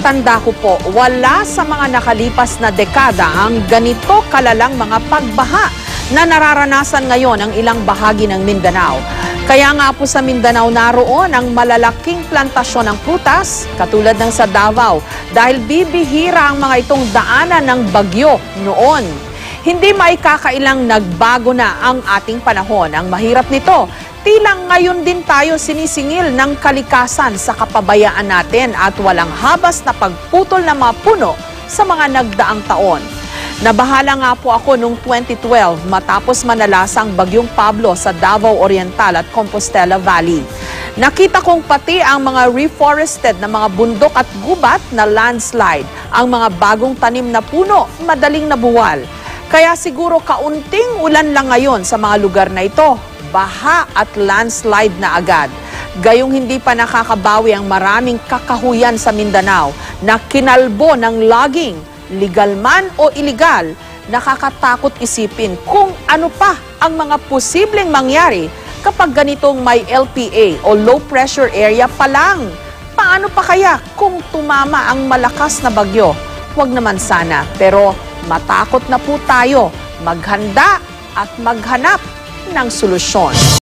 tanda ko po, wala sa mga nakalipas na dekada ang ganito kalalang mga pagbaha na nararanasan ngayon ang ilang bahagi ng Mindanao. Kaya nga po sa Mindanao naroon ang malalaking plantasyon ng prutas, katulad ng sa Davao, dahil bibihira ang mga itong daanan ng bagyo noon. Hindi maikakailang nagbago na ang ating panahon. Ang mahirap nito, tila ngayon din tayo sinisingil ng kalikasan sa kapabayaan natin at walang habas na pagputol ng mga puno sa mga nagdaang taon. Nabahala nga po ako noong 2012 matapos manalasang Bagyong Pablo sa Davao Oriental at Compostela Valley. Nakita kong pati ang mga reforested na mga bundok at gubat na landslide, ang mga bagong tanim na puno madaling nabuwal. Kaya siguro kaunting ulan lang ngayon sa mga lugar na ito, baha at landslide na agad. Gayong hindi pa nakakabawi ang maraming kakahuyan sa Mindanao na kinalbo ng logging, legal man o illegal. Nakakatakot isipin kung ano pa ang mga posibleng mangyari kapag ganitong may LPA o low pressure area pa lang. Paano pa kaya kung tumama ang malakas na bagyo? Huwag naman sana, pero matakot na po tayo maghanda at maghanap ng solusyon.